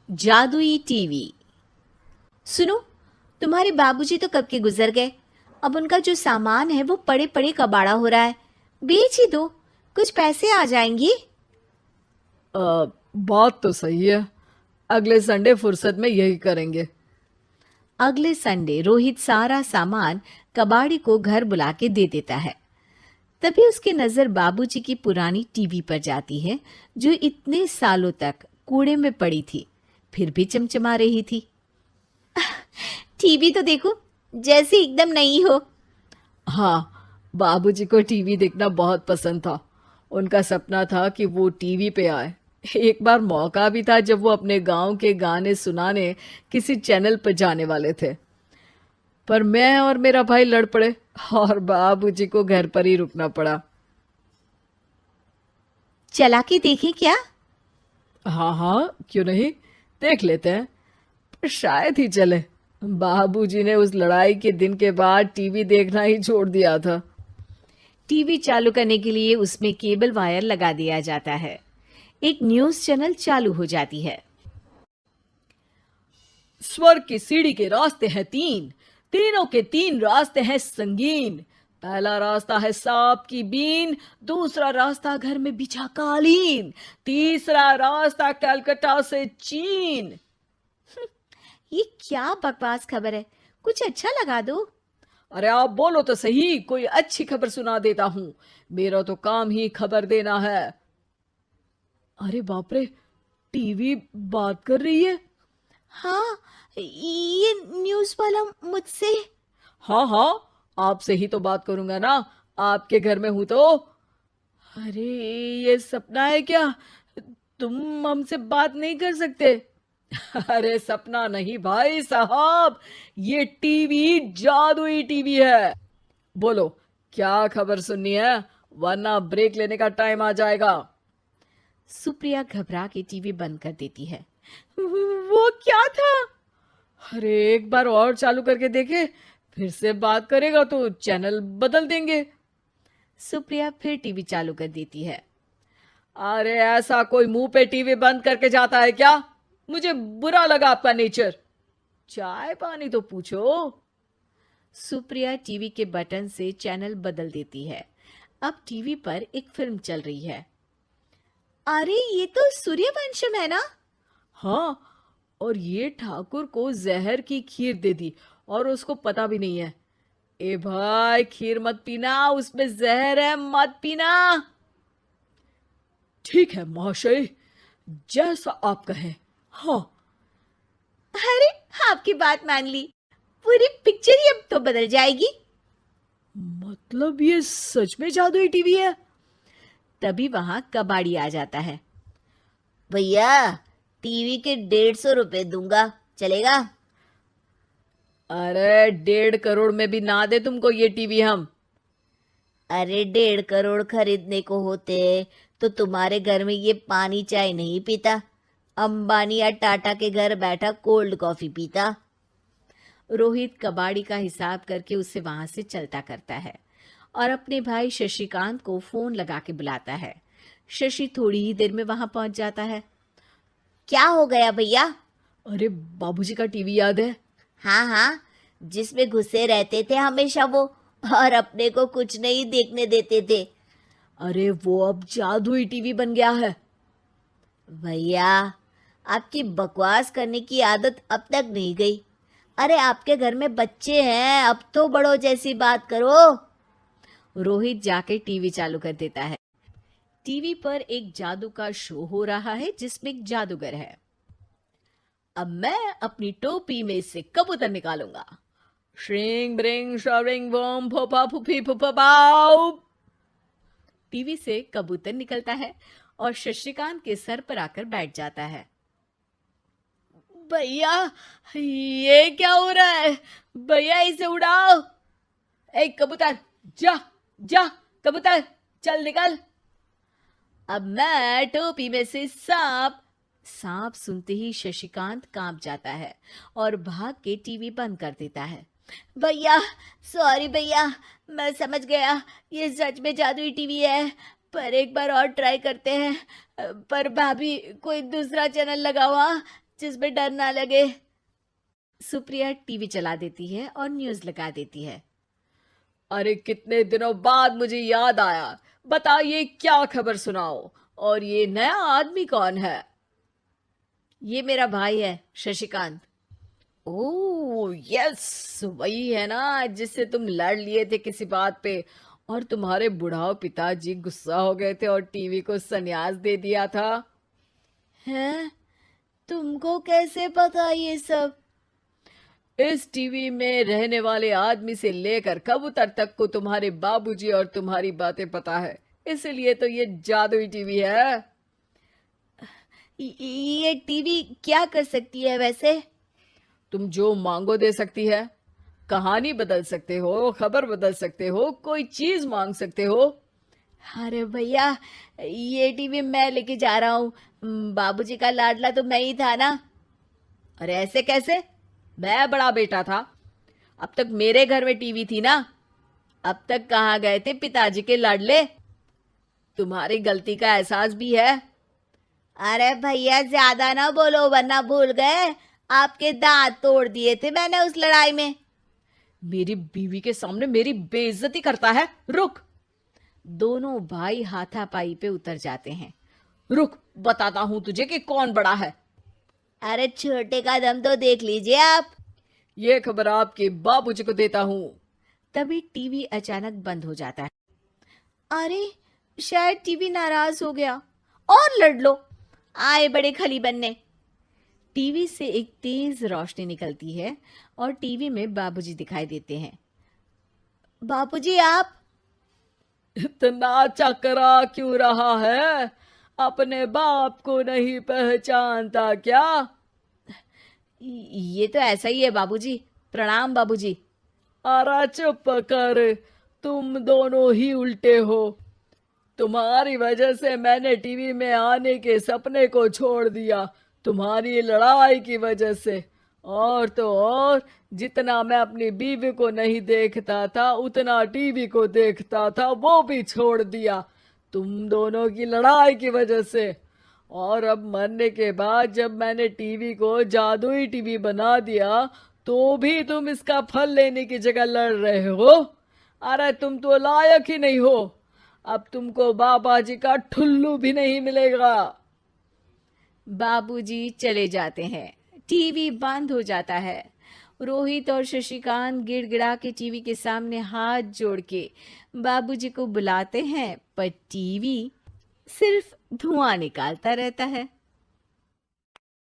जादुई टीवी। सुनो, तुम्हारे बाबूजी तो कब के गुजर गए। अब उनका जो सामान है वो पड़े पड़े कबाड़ा हो रहा है। बेच ही दो, कुछ पैसे आ जाएंगी। बात तो सही है। अगले संडे फुर्सत में यही करेंगे। अगले संडे रोहित सारा सामान कबाड़ी को घर बुला के दे देता है। तभी उसकी नजर बाबूजी की पुरानी टीवी पर जाती है, जो इतने सालों तक कूड़े में पड़ी थी, फिर भी चमचमा रही थी। टीवी तो देखो, जैसे एकदम नई हो। हाँ, बाबूजी को टीवी देखना बहुत पसंद था। उनका सपना था कि वो टीवी पे आए। एक बार मौका भी था जब वो अपने गांव के गाने सुनाने किसी चैनल पर जाने वाले थे, पर मैं और मेरा भाई लड़ पड़े और बाबूजी को घर पर ही रुकना पड़ा। चला के देखें क्या? हाँ हाँ, क्यों नहीं, देख लेते हैं। पर शायद ही चले। बाबूजी ने उस लड़ाई के दिन के बाद टीवी देखना ही छोड़ दिया था। टीवी चालू करने के लिए उसमें केबल वायर लगा दिया जाता है। एक न्यूज़ चैनल चालू हो जाती है। स्वर्ग की सीढ़ी के रास्ते हैं तीन, तीनों के तीन रास्ते हैं संगीन। पहला रास्ता है सांप की बीन, दूसरा रास्ता घर में बिछा कालीन, तीसरा रास्ता कलकत्ता से चीन। ये क्या बकवास खबर है, कुछ अच्छा लगा दो। अरे आप बोलो तो सही, कोई अच्छी खबर सुना देता हूं। मेरा तो काम ही खबर देना है। अरे बाप रे, टीवी बात कर रही है। हाँ, ये न्यूज़ वाला मुझसे। हाँ हाँ, आपसे ही तो बात करूंगा ना, आपके घर में हूं तो। अरे, ये सपना है क्या? तुम हमसे बात नहीं कर सकते? अरे सपना नहीं भाई साहब, ये टीवी जादुई टीवी है। बोलो, क्या खबर सुननी है, वरना ब्रेक लेने का टाइम आ जाएगा। सुप्रिया घबरा के टीवी बंद कर देती है। वो क्या था? अरे एक बार और चालू करके देखे, फिर से बात करेगा तो चैनल बदल देंगे। सुप्रिया फिर टीवी चालू कर देती है। अरे ऐसा कोई मुंह पे टीवी बंद करके जाता है क्या? मुझे बुरा लगा आपका नेचर। चाय पानी तो पूछो। सुप्रिया टीवी के बटन से चैनल बदल देती है। अब टीवी पर एक फिल्म चल रही है। अरे ये तो सूर्यवंशम है ना? हाँ, और ये ठाकुर को जहर की खीर दे दी और उसको पता भी नहीं है। ए भाई, खीर मत पीना, उसमें जहर है, मत पीना। ठीक है महाशय, जैसा आप कहें। हाँ। अरे, आपकी बात मान ली, पूरी पिक्चर ही अब तो बदल जाएगी। मतलब ये सच में जादुई टीवी है? तभी वहां कबाड़ी आ जाता है। भैया, टीवी के 150 रुपए दूंगा, चलेगा? अरे 1.5 करोड़ में भी ना दे तुमको ये टीवी हम। अरे 1.5 करोड़ खरीदने को होते तो तुम्हारे घर में ये पानी चाय नहीं पीता, अंबानी या टाटा के घर बैठा कोल्ड कॉफी पीता। रोहित कबाड़ी का हिसाब करके उसे वहां से चलता करता है और अपने भाई शशिकांत को फोन लगा के बुलाता है। शशि थोड़ी ही देर में वहां पहुंच जाता है। क्या हो गया भैया? अरे बाबूजी का टीवी याद है? हाँ हाँ, जिसमें घुसे रहते थे हमेशा वो, और अपने को कुछ नहीं देखने देते थे। अरे वो अब जादुई टीवी बन गया है। भैया, आपकी बकवास करने की आदत अब तक नहीं गई। अरे आपके घर में बच्चे हैं, अब तो बड़ों जैसी बात करो। रोहित जाके टीवी चालू कर देता है। टीवी पर एक जादू का शो हो रहा है जिसमें एक जादूगर है। अब मैं अपनी टोपी में से कबूतर निकालूंगा। श्रिंग ब्रिंग शरिंग बम फोपा फुफी फुफा बाउ। टीवी से कबूतर निकलता है और शशिकांत के सर पर आकर बैठ जाता है। भैया, ये क्या हो रहा है? भैया इसे उड़ाओ। ए कबूतर, जा जा, कबूतर चल निकल। अब मैं टोपी में से सांप। सांप सुनते ही शशिकांत कांप जाता है और भाग के टीवी बंद कर देता है। भैया, सॉरी भैया, मैं समझ गया ये सच में जादुई टीवी है, पर एक बार और ट्राई करते हैं। पर भाभी, कोई दूसरा चैनल लगाओ हाँ, जिसमें डर ना लगे। सुप्रिया टीवी चला देती है और न्यूज लगा देती है। अरे कितने दिनों बाद मुझे याद आया, बताइए क्या खबर सुनाओ। और ये नया आदमी कौन है? ये मेरा भाई है शशिकांत। ओह यस, वही है ना जिससे तुम लड़ लिए थे किसी बात पे, और तुम्हारे बुढ़ाओ पिताजी गुस्सा हो गए थे और टीवी को संन्यास दे दिया था। हैं? तुमको कैसे पता ये सब? इस टीवी में रहने वाले आदमी से लेकर कबूतर तक को तुम्हारे बाबूजी और तुम्हारी बातें पता है, इसलिए तो ये जादुई टीवी है। ये टीवी क्या कर सकती है वैसे? तुम जो मांगो दे सकती है, कहानी बदल सकते हो, खबर बदल सकते हो, कोई चीज मांग सकते हो। अरे भैया, ये टीवी मैं लेके जा रहा हूँ। बाबूजी का लाडला तो मैं ही था ना। अरे ऐसे कैसे? मैं बड़ा बेटा था, अब तक मेरे घर में टीवी थी ना। अब तक कहाँ गए थे पिताजी के लाडले? तुम्हारी गलती का एहसास भी है। अरे भैया, ज्यादा ना बोलो वरना भूल गए आपके दांत तोड़ दिए थे मैंने उस लड़ाई में। मेरी बीवी के सामने मेरी बेइज्जती करता है, रुक। दोनों भाई हाथापाई पे उतर जाते हैं। रुक, बताता हूं तुझे कि कौन बड़ा है। अरे छोटे का दम तो देख लीजिए आप। ये खबर आपके बाबूजी को देता हूं। तभी टीवी अचानक बंद हो जाता है। अरे शायद टीवी नाराज हो गया। और लड़ लो, आए बड़े खली बनने। टीवी से एक तेज रोशनी निकलती है और टीवी में बाबूजी दिखाई देते हैं। बाबूजी आप? इतना चकरा क्यों रहा है? अपने बाप को नहीं पहचानता क्या? ये तो ऐसा ही है बाबूजी। प्रणाम बाबूजी। अरे चुप कर, तुम दोनों ही उल्टे हो। तुम्हारी वजह से मैंने टीवी में आने के सपने को छोड़ दिया, तुम्हारी लड़ाई की वजह से। और तो और, जितना मैं अपनी बीवी को नहीं देखता था उतना टीवी को देखता था, वो भी छोड़ दिया तुम दोनों की लड़ाई की वजह से। और अब मरने के बाद जब मैंने टीवी को जादुई टीवी बना दिया तो भी तुम इसका फल लेने की जगह लड़ रहे हो। अरे तुम तो लायक ही नहीं हो, अब तुमको बाबा जी का ठुल्लू भी नहीं मिलेगा। बाबूजी चले जाते हैं। टीवी बंद हो जाता है। रोहित और शशिकांत गिड़गिड़ा के टीवी के सामने हाथ जोड़ के बाबूजी को बुलाते हैं, पर टीवी सिर्फ धुआं निकालता रहता है।